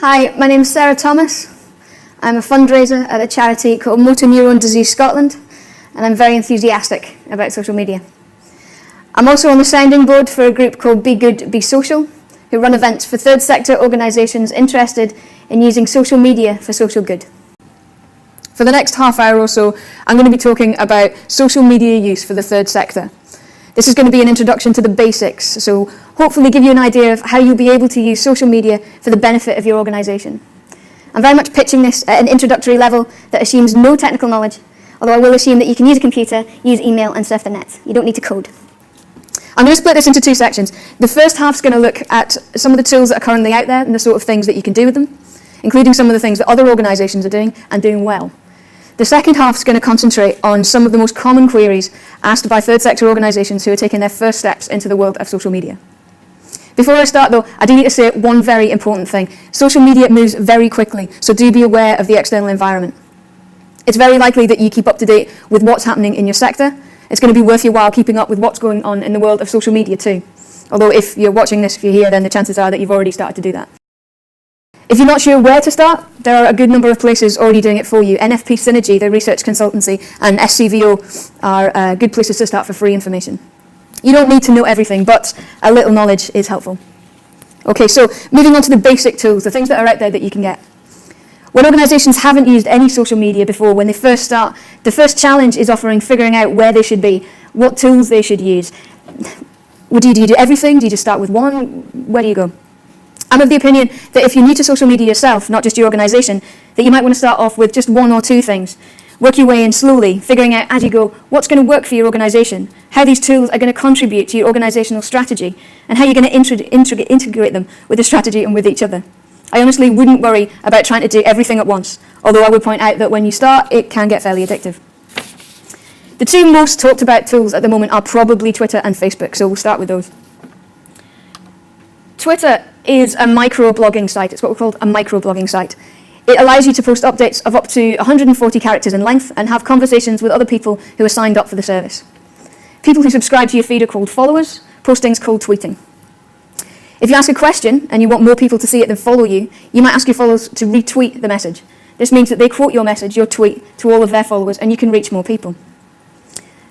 Hi, my name is Sarah Thomas. I'm a fundraiser at a charity called Motor Neurone Disease Scotland, and I'm very enthusiastic about social media. I'm also on the sounding board for a group called Be Good, Be Social, who run events for third sector organisations interested in using social media for social good. For the next half hour or so, I'm going to be talking about social media use for the third sector. This is going to be an introduction to the basics, so hopefully give you an idea of how you'll be able to use social media for the benefit of your organisation. I'm very much pitching this at an introductory level that assumes no technical knowledge, although I will assume that you can use a computer, use email and surf the net. You don't need to code. I'm going to split this into two sections. The first half is going to look at some of the tools that are currently out there and the sort of things that you can do with them, including some of the things that other organisations are doing and doing well. The second half is going to concentrate on some of the most common queries asked by third sector organisations who are taking their first steps into the world of social media. Before I start though, I do need to say one very important thing. Social media moves very quickly, so do be aware of the external environment. It's very likely that you keep up to date with what's happening in your sector. It's going to be worth your while keeping up with what's going on in the world of social media too. Although if you're watching this, if you're here, then the chances are that you've already started to do that. If you're not sure where to start, there are a good number of places already doing it for you. NFP Synergy, the research consultancy, and SCVO are good places to start for free information. You don't need to know everything, but a little knowledge is helpful. Okay, so moving on to the basic tools, the things that are out there that you can get. When organisations haven't used any social media before, when they first start, the first challenge is figuring out where they should be, what tools they should use. Do you do everything? Do you just start with one? Where do you go? I'm of the opinion that if you're new to social media yourself, not just your organisation, that you might want to start off with just one or two things. Work your way in slowly, figuring out as you go what's going to work for your organisation, how these tools are going to contribute to your organisational strategy, and how you're going to integrate them with the strategy and with each other. I honestly wouldn't worry about trying to do everything at once, although I would point out that when you start, it can get fairly addictive. The two most talked about tools at the moment are probably Twitter and Facebook, so we'll start with those. Twitter is a microblogging site. It's what we call a microblogging site. It allows you to post updates of up to 140 characters in length and have conversations with other people who are signed up for the service. People who subscribe to your feed are called followers, posting's called tweeting. If you ask a question and you want more people to see it than follow you, you might ask your followers to retweet the message. This means that they quote your message, your tweet, to all of their followers and you can reach more people.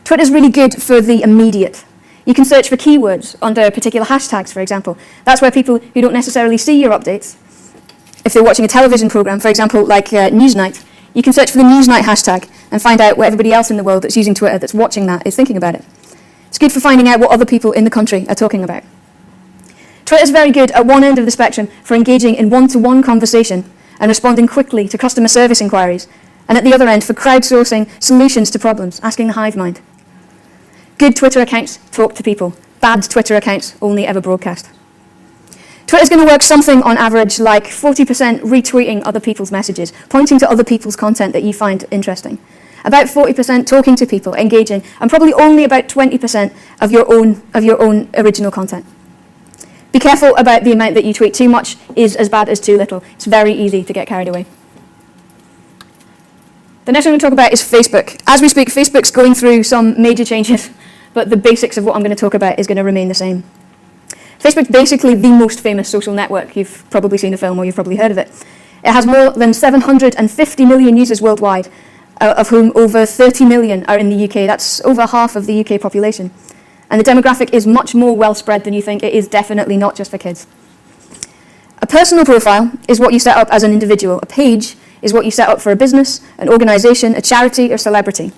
Twitter's really good for the immediate. You can search for keywords under particular hashtags, for example. That's where people who don't necessarily see your updates, if they're watching a television program, for example, like Newsnight, you can search for the Newsnight hashtag and find out what everybody else in the world that's using Twitter that's watching that is thinking about it. It's good for finding out what other people in the country are talking about. Twitter's very good at one end of the spectrum for engaging in one-to-one conversation and responding quickly to customer service inquiries, and at the other end for crowdsourcing solutions to problems, asking the hive mind. Good Twitter accounts talk to people. Bad Twitter accounts only ever broadcast. Twitter's going to work something on average like 40% retweeting other people's messages, pointing to other people's content that you find interesting. About 40% talking to people, engaging, and probably only about 20% of your own original content. Be careful about the amount that you tweet. Too much is as bad as too little. It's very easy to get carried away. The next one we're going to talk about is Facebook. As we speak, Facebook's going through some major changes, but the basics of what I'm going to talk about is going to remain the same. Facebook's basically the most famous social network. You've probably seen the film or you've probably heard of it. It has more than 750 million users worldwide, of whom over 30 million are in the UK. That's over half of the UK population. And the demographic is much more well spread than you think. It is definitely not just for kids. A personal profile is what you set up as an individual. A page is what you set up for a business, an organisation, a charity, or celebrity.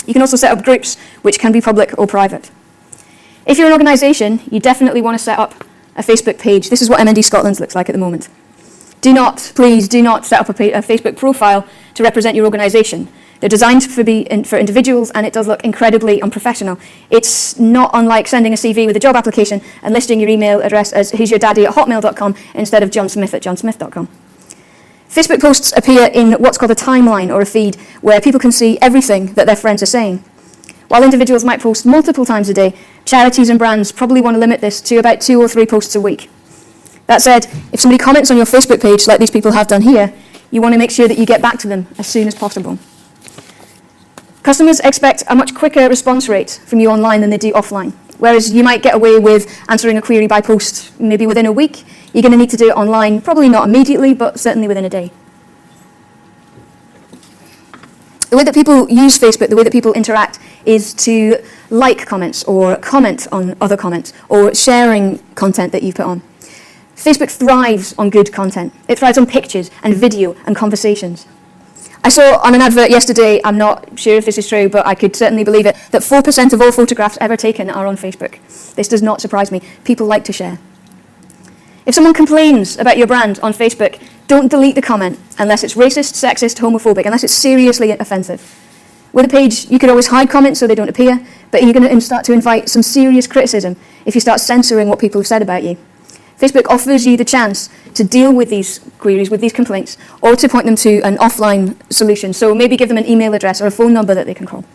You can also set up groups, which can be public or private. If you're an organisation, you definitely want to set up a Facebook page. This is what MND Scotland looks like at the moment. Please do not set up a Facebook profile to represent your organisation. They're designed for individuals, and it does look incredibly unprofessional. It's not unlike sending a CV with a job application and listing your email address as who'syourdaddy@hotmail.com instead of johnsmith@johnsmith.com. Facebook posts appear in what's called a timeline or a feed where people can see everything that their friends are saying. While individuals might post multiple times a day, charities and brands probably want to limit this to about 2 or 3 posts a week. That said, if somebody comments on your Facebook page like these people have done here, you want to make sure that you get back to them as soon as possible. Customers expect a much quicker response rate from you online than they do offline. Whereas you might get away with answering a query by post maybe within a week, You're going to need to do it online, probably not immediately, but certainly within a day. The way that people use Facebook, the way that people interact, is to like comments or comment on other comments or sharing content that you put on. Facebook thrives on good content. It thrives on pictures and video and conversations. I saw on an advert yesterday, I'm not sure if this is true, but I could certainly believe it, that 4% of all photographs ever taken are on Facebook. This does not surprise me. People like to share. If someone complains about your brand on Facebook, don't delete the comment unless it's racist, sexist, homophobic, unless it's seriously offensive. With a page, you could always hide comments so they don't appear, but you're going to start to invite some serious criticism if you start censoring what people have said about you. Facebook offers you the chance to deal with these queries, with these complaints, or to point them to an offline solution. So maybe give them an email address or a phone number that they can call.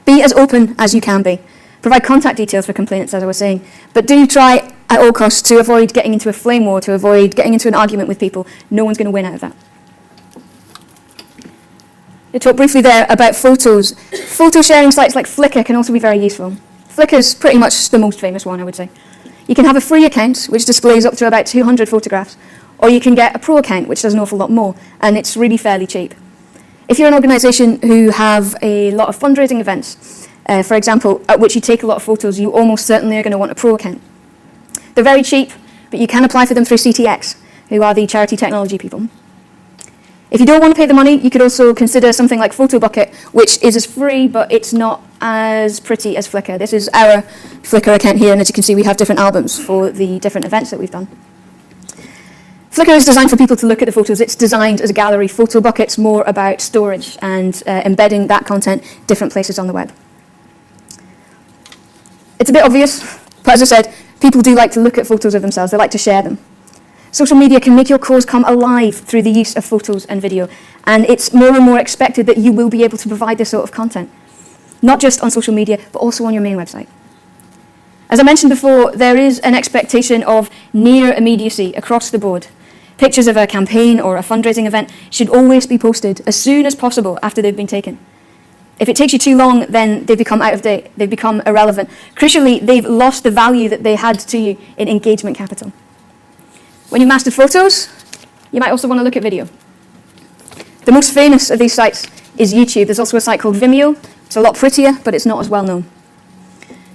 Be as open as you can be. Provide contact details for complainants, as I was saying, but do try at all costs to avoid getting into a flame war, to avoid getting into an argument with people. No one's going to win out of that. I talked briefly there about photos. Photo sharing sites like Flickr can also be very useful. Flickr is pretty much the most famous one, I would say. You can have a free account, which displays up to about 200 photographs, or you can get a pro account, which does an awful lot more, and it's really fairly cheap. If you're an organisation who have a lot of fundraising events, for example, at which you take a lot of photos, you almost certainly are going to want a pro account. They're very cheap, but you can apply for them through CTX, who are the charity technology people. If you don't want to pay the money, you could also consider something like PhotoBucket, which is as free, but it's not as pretty as Flickr. This is our Flickr account here, and as you can see, we have different albums for the different events that we've done. Flickr is designed for people to look at the photos. It's designed as a gallery. PhotoBucket's more about storage and embedding that content different places on the web. It's a bit obvious, but as I said, people do like to look at photos of themselves. They like to share them. Social media can make your cause come alive through the use of photos and video, and it's more and more expected that you will be able to provide this sort of content, not just on social media, but also on your main website. As I mentioned before, there is an expectation of near immediacy across the board. Pictures of a campaign or a fundraising event should always be posted as soon as possible after they've been taken. If it takes you too long, then they become out of date, they've become irrelevant. Crucially, they've lost the value that they had to you in engagement capital. When you've mastered photos, you might also want to look at video. The most famous of these sites is YouTube. There's also a site called Vimeo. It's a lot prettier, but it's not as well known.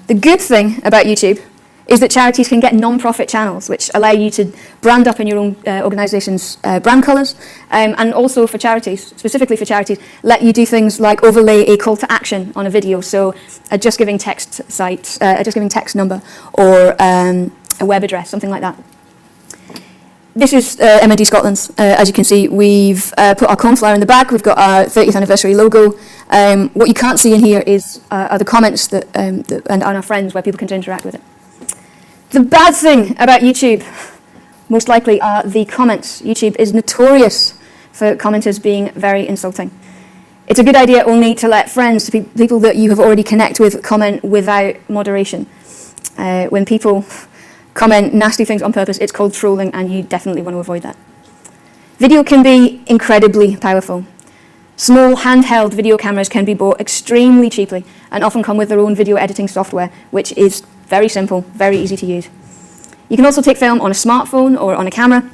The good thing about YouTube is that charities can get non-profit channels, which allow you to brand up in your own organisation's brand colours, and also for charities, specifically for charities, let you do things like overlay a call to action on a video, so a Just Giving text site, a Just Giving text number, or a web address, something like that. This is MND Scotland. As you can see, we've put our cornflower in the bag. We've got our 30th anniversary logo. What you can't see in here are the comments and our friends where people can interact with it. The bad thing about YouTube, most likely, are the comments. YouTube is notorious for commenters being very insulting. It's a good idea only to let friends, people that you have already connected with, comment without moderation. When people comment nasty things on purpose, it's called trolling, and you definitely want to avoid that. Video can be incredibly powerful. Small handheld video cameras can be bought extremely cheaply and often come with their own video editing software, which is very simple, very easy to use. You can also take film on a smartphone or on a camera.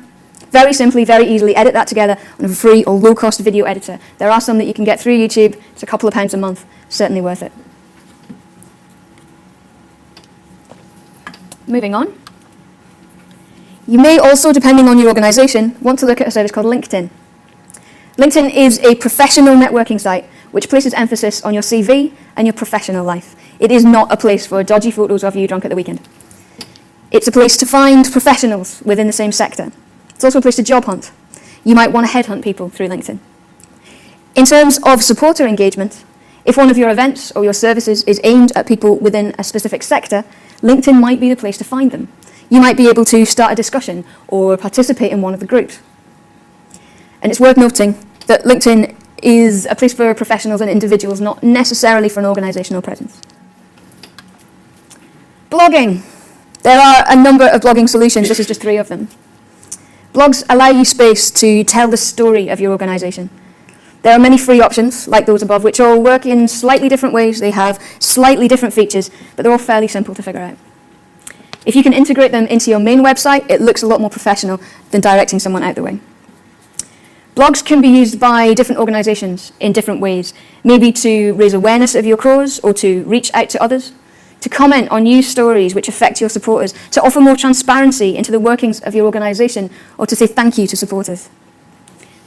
Very simply, very easily edit that together on a free or low-cost video editor. There are some that you can get through YouTube. It's a couple of pounds a month, certainly worth it. Moving on. You may also, depending on your organisation, want to look at a service called LinkedIn. LinkedIn is a professional networking site which places emphasis on your CV and your professional life. It is not a place for dodgy photos of you drunk at the weekend. It's a place to find professionals within the same sector. It's also a place to job hunt. You might want to headhunt people through LinkedIn. In terms of supporter engagement, if one of your events or your services is aimed at people within a specific sector, LinkedIn might be the place to find them. You might be able to start a discussion or participate in one of the groups. And it's worth noting that LinkedIn is a place for professionals and individuals, not necessarily for an organisational presence. Blogging. There are a number of blogging solutions. This is just 3 of them. Blogs allow you space to tell the story of your organisation. There are many free options, like those above, which all work in slightly different ways. They have slightly different features, but they're all fairly simple to figure out. If you can integrate them into your main website, it looks a lot more professional than directing someone out the way. Blogs can be used by different organizations in different ways, maybe to raise awareness of your cause or to reach out to others, to comment on news stories which affect your supporters, to offer more transparency into the workings of your organization, or to say thank you to supporters.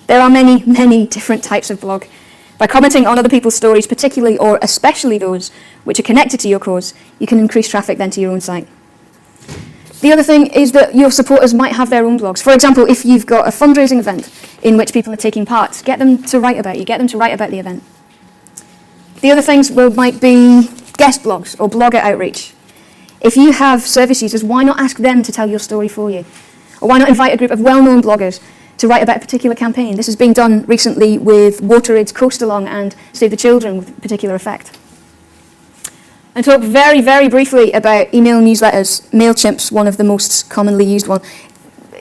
There are many, many different types of blog. By commenting on other people's stories, particularly or especially those which are connected to your cause, you can increase traffic then to your own site. The other thing is that your supporters might have their own blogs. For example, if you've got a fundraising event in which people are taking part, get them to write about you, get them to write about the event. The other things might be guest blogs or blogger outreach. If you have service users, why not ask them to tell your story for you? Or why not invite a group of well-known bloggers to write about a particular campaign? This has been done recently with WaterAid's Coast Along and Save the Children with particular effect. And talk very, very briefly about email newsletters. MailChimp's one of the most commonly used ones.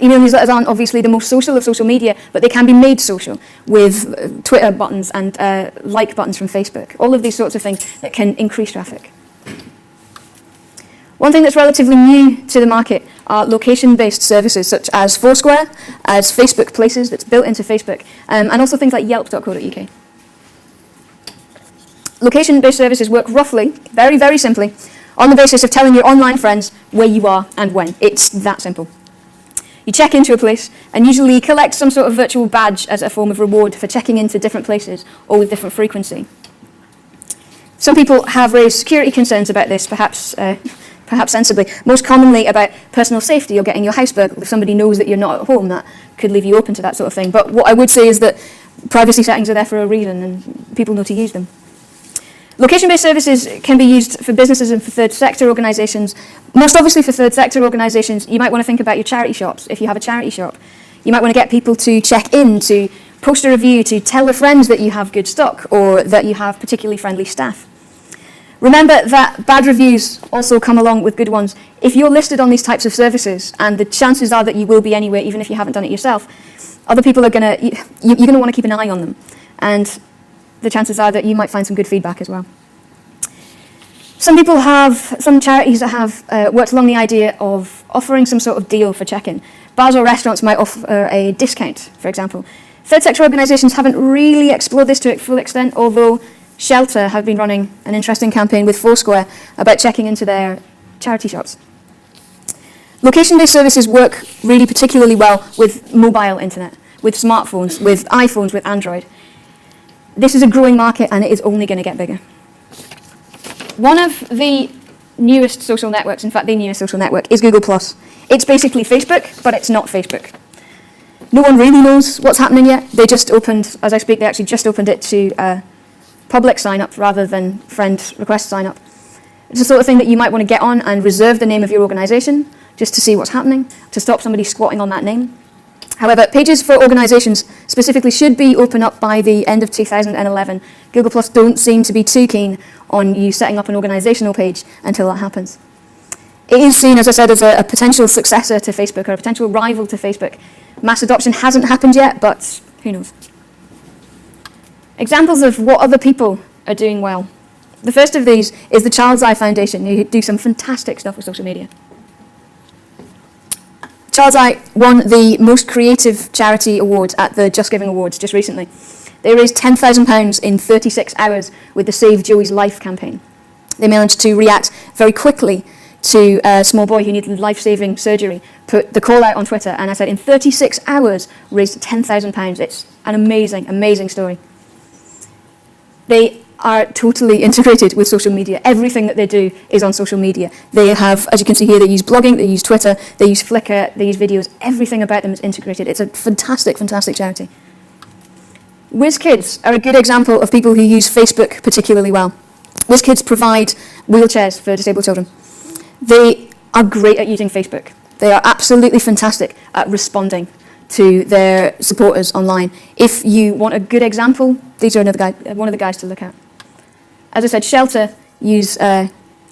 Email newsletters aren't obviously the most social of social media, but they can be made social with Twitter buttons and like buttons from Facebook. All of these sorts of things that can increase traffic. One thing that's relatively new to the market are location-based services such as Foursquare, as Facebook Places that's built into Facebook, and also things like yelp.co.uk. Location-based services work roughly, very, very simply, on the basis of telling your online friends where you are and when. It's that simple. You check into a place and usually collect some sort of virtual badge as a form of reward for checking into different places or with different frequency. Some people have raised security concerns about this, perhaps sensibly. Most commonly about personal safety or getting your house burgled. If somebody knows that you're not at home, that could leave you open to that sort of thing. But what I would say is that privacy settings are there for a reason and people know to use them. Location-based services can be used for businesses and for third sector organisations. Most obviously for third sector organisations, you might want to think about your charity shops if you have a charity shop. You might want to get people to check in, to post a review, to tell their friends that you have good stock or that you have particularly friendly staff. Remember that bad reviews also come along with good ones. If you're listed on these types of services, and the chances are that you will be anyway, even if you haven't done it yourself, other people are you're going to want to keep an eye on them. And the chances are that you might find some good feedback as well. Some charities that have worked along the idea of offering some sort of deal for check-in. Bars or restaurants might offer a discount, for example. Third sector organisations haven't really explored this to a full extent, although Shelter have been running an interesting campaign with Foursquare about checking into their charity shops. Location-based services work really particularly well with mobile internet, with smartphones, with iPhones, with Android. This is a growing market and it is only going to get bigger. One of the newest social networks, in fact the newest social network, is Google+. It's basically Facebook, but it's not Facebook. No one really knows what's happening yet. They just opened, as I speak, they actually just opened it to public sign-up rather than friend request sign-up. It's the sort of thing that you might want to get on and reserve the name of your organisation just to see what's happening, to stop somebody squatting on that name. However, pages for organisations specifically should be open up by the end of 2011. Google+ don't seem to be too keen on you setting up an organisational page until that happens. It is seen, as I said, as a potential successor to Facebook or a potential rival to Facebook. Mass adoption hasn't happened yet, but who knows? Examples of what other people are doing well. The first of these is the Child's Eye Foundation, who do some fantastic stuff with social media. Child's Eye won the Most Creative Charity Award at the Just Giving Awards just recently. They raised £10,000 in 36 hours with the Save Joey's Life campaign. They managed to react very quickly to a small boy who needed life-saving surgery, put the call out on Twitter, and I said in 36 hours raised £10,000. It's an amazing, amazing story. They are totally integrated with social media. Everything that they do is on social media. They have, as you can see here, they use blogging, they use Twitter, they use Flickr, they use videos. Everything about them is integrated. It's a fantastic, fantastic charity. WheresKids are a good example of people who use Facebook particularly well. WheresKids provide wheelchairs for disabled children. They are great at using Facebook. They are absolutely fantastic at responding to their supporters online. If you want a good example, these are one of the guys to look at. As I said, Shelter use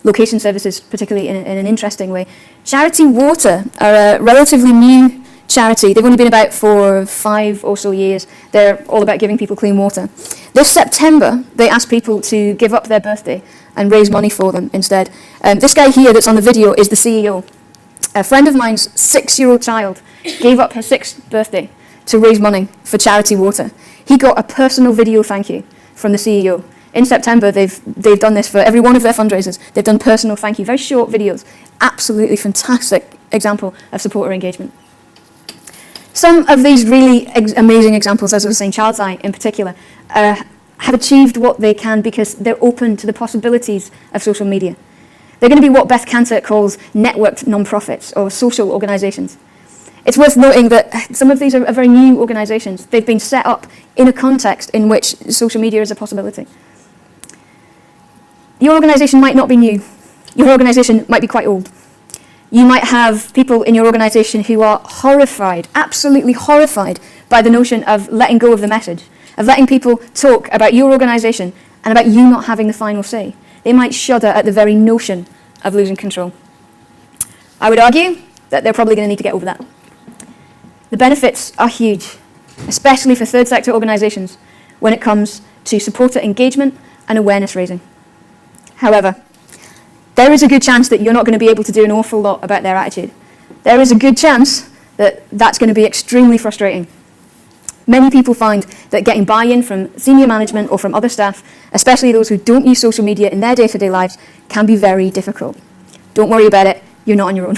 location services, particularly in an interesting way. Charity Water are a relatively new charity. They've only been about for 5 or so years. They're all about giving people clean water. This September, they asked people to give up their birthday and raise money for them instead. This guy here that's on the video is the CEO A friend of mine's 6-year-old child gave up her 6th birthday to raise money for charity water. He got a personal video thank you from the CEO. In September, they've done this for every one of their fundraisers. They've done personal thank you, very short videos. Absolutely fantastic example of supporter engagement. Some of these really amazing examples, as I was saying, Child's Eye in particular, have achieved what they can because they're open to the possibilities of social media. They're going to be what Beth Cantor calls networked non-profits or social organisations. It's worth noting that some of these are very new organisations. They've been set up in a context in which social media is a possibility. Your organisation might not be new. Your organisation might be quite old. You might have people in your organisation who are horrified, absolutely horrified, by the notion of letting go of the message, of letting people talk about your organisation and about you not having the final say. They might shudder at the very notion of losing control. I would argue that they're probably going to need to get over that. The benefits are huge, especially for third sector organisations when it comes to supporter engagement and awareness raising. However, there is a good chance that you're not going to be able to do an awful lot about their attitude. There is a good chance that that's going to be extremely frustrating. Many people find that getting buy-in from senior management or from other staff, especially those who don't use social media in their day-to-day lives, can be very difficult. Don't worry about it, you're not on your own.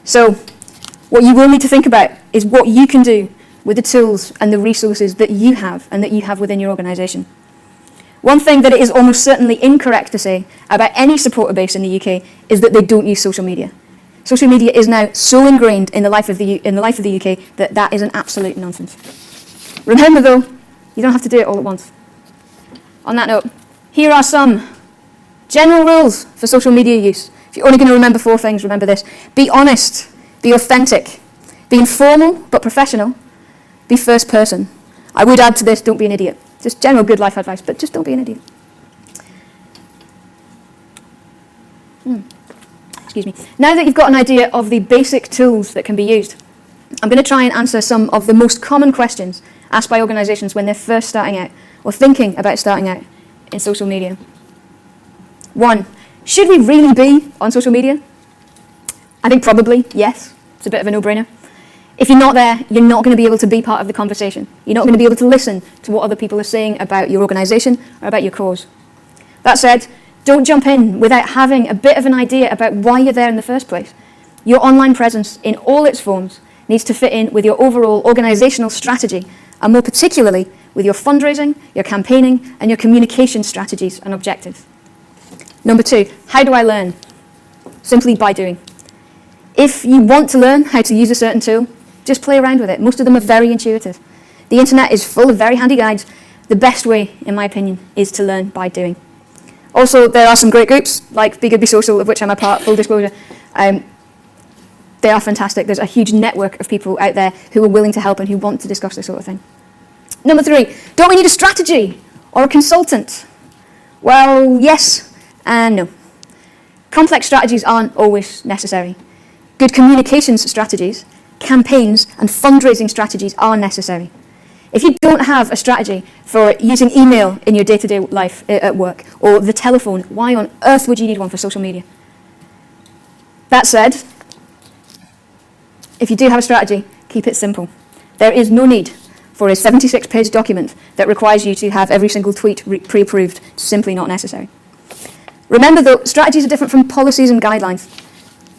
So, what you will need to think about is what you can do with the tools and the resources that you have and that you have within your organisation. One thing that it is almost certainly incorrect to say about any supporter base in the UK is that they don't use social media. Social media is now so ingrained in the life of the UK that that is an absolute nonsense. Remember though, you don't have to do it all at once. On that note, here are some general rules for social media use. If you're only going to remember 4 things, remember this. Be honest, be authentic, be informal but professional, be first person. I would add to this, don't be an idiot. Just general good life advice, but just don't be an idiot. Excuse me. Now that you've got an idea of the basic tools that can be used, I'm going to try and answer some of the most common questions asked by organisations when they're first starting out or thinking about starting out in social media. 1, should we really be on social media? I think probably, yes. It's a bit of a no-brainer. If you're not there, you're not going to be able to be part of the conversation. You're not going to be able to listen to what other people are saying about your organisation or about your cause. That said, don't jump in without having a bit of an idea about why you're there in the first place. Your online presence, in all its forms, needs to fit in with your overall organisational strategy, and more particularly with your fundraising, your campaigning, and your communication strategies and objectives. Number 2, how do I learn? Simply by doing. If you want to learn how to use a certain tool, just play around with it. Most of them are very intuitive. The internet is full of very handy guides. The best way, in my opinion, is to learn by doing. Also, there are some great groups, like Be Good Be Social, of which I'm a part, full disclosure. They are fantastic. There's a huge network of people out there who are willing to help and who want to discuss this sort of thing. Number 3, don't we need a strategy or a consultant? Well, yes and no. Complex strategies aren't always necessary. Good communications strategies, campaigns, and fundraising strategies are necessary. If you don't have a strategy for using email in your day-to-day life at work, or the telephone, why on earth would you need one for social media? That said, if you do have a strategy, keep it simple. There is no need for a 76-page document that requires you to have every single tweet pre-approved. It's simply not necessary. Remember though, strategies are different from policies and guidelines.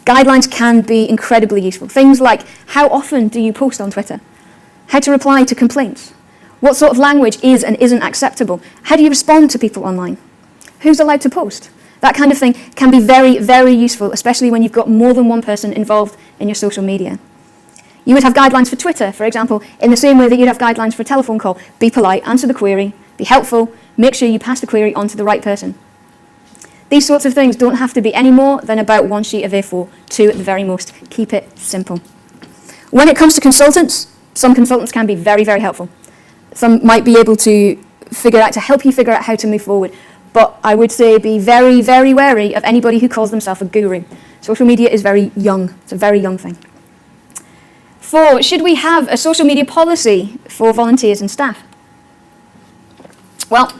Guidelines can be incredibly useful. Things like, how often do you post on Twitter? How to reply to complaints? What sort of language is and isn't acceptable? How do you respond to people online? Who's allowed to post? That kind of thing can be very, very useful, especially when you've got more than one person involved in your social media. You would have guidelines for Twitter, for example, in the same way that you'd have guidelines for a telephone call. Be polite, answer the query, be helpful, make sure you pass the query on to the right person. These sorts of things don't have to be any more than about 1 sheet of A4, 2 at the very most. Keep it simple. When it comes to consultants, some consultants can be very, very helpful. Some might be able to help you figure out how to move forward. But I would say be very, very wary of anybody who calls themselves a guru. Social media is very young. It's a very young thing. 4, should we have a social media policy for volunteers and staff? Well,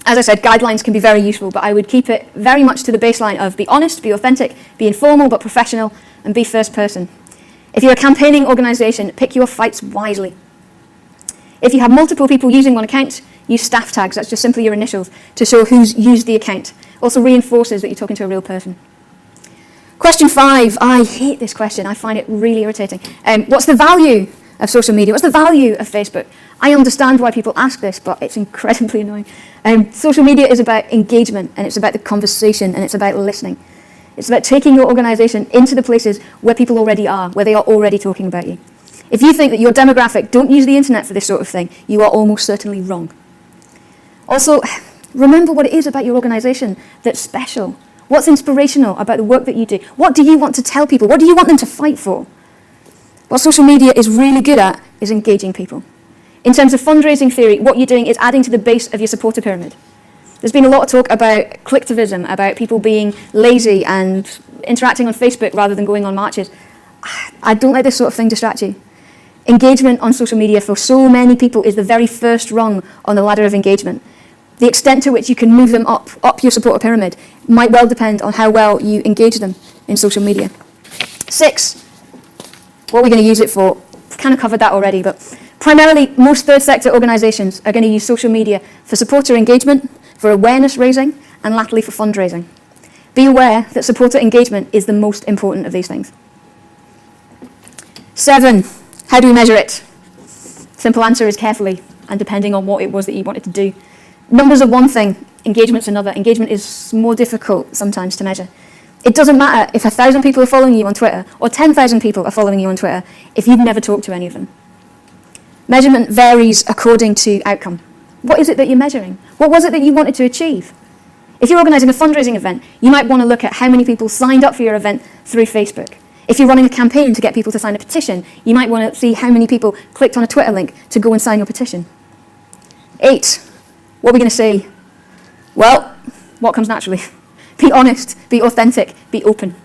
as I said, guidelines can be very useful, but I would keep it very much to the baseline of be honest, be authentic, be informal but professional, and be first person. If you're a campaigning organisation, pick your fights wisely. If you have multiple people using one account, use staff tags, that's just simply your initials, to show who's used the account. Also reinforces that you're talking to a real person. Question 5, I hate this question, I find it really irritating. What's the value of social media? What's the value of Facebook? I understand why people ask this, but it's incredibly annoying. Social media is about engagement, and it's about the conversation, and it's about listening. It's about taking your organisation into the places where people already are, where they are already talking about you. If you think that your demographic don't use the internet for this sort of thing, you are almost certainly wrong. Also, remember what it is about your organisation that's special. What's inspirational about the work that you do? What do you want to tell people? What do you want them to fight for? What social media is really good at is engaging people. In terms of fundraising theory, what you're doing is adding to the base of your supporter pyramid. There's been a lot of talk about clicktivism, about people being lazy and interacting on Facebook rather than going on marches. I don't let this sort of thing distract you. Engagement on social media for so many people is the very first rung on the ladder of engagement. The extent to which you can move them up your supporter pyramid might well depend on how well you engage them in social media. 6, what are we going to use it for? We've kind of covered that already, but primarily most third sector organisations are going to use social media for supporter engagement, for awareness raising, and latterly for fundraising. Be aware that supporter engagement is the most important of these things. 7, how do we measure it? Simple answer is carefully, and depending on what it was that you wanted to do. Numbers are one thing, engagement's another. Engagement is more difficult sometimes to measure. It doesn't matter if 1,000 people are following you on Twitter, or 10,000 people are following you on Twitter, if you've never talked to any of them. Measurement varies according to outcome. What is it that you're measuring? What was it that you wanted to achieve? If you're organising a fundraising event, you might want to look at how many people signed up for your event through Facebook. If you're running a campaign to get people to sign a petition, you might want to see how many people clicked on a Twitter link to go and sign your petition. 8, what are we going to say? Well, what comes naturally? Be honest, be authentic, be open.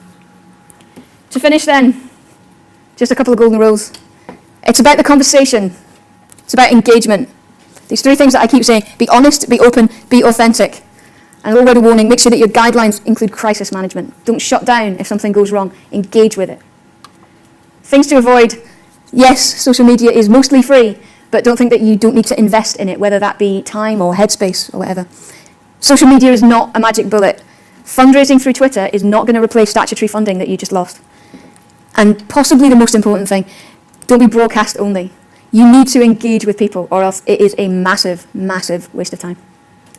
To finish then, just a couple of golden rules. It's about the conversation. It's about engagement. These 3 things that I keep saying: be honest, be open, be authentic. And a little word of warning, make sure that your guidelines include crisis management. Don't shut down if something goes wrong. Engage with it. Things to avoid: yes, social media is mostly free, but don't think that you don't need to invest in it, whether that be time or headspace or whatever. Social media is not a magic bullet. Fundraising through Twitter is not going to replace statutory funding that you just lost. And possibly the most important thing, don't be broadcast only. You need to engage with people, or else it is a massive, massive waste of time.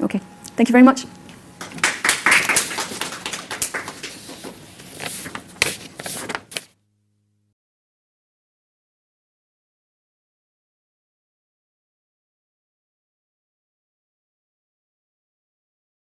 Okay, thank you very much.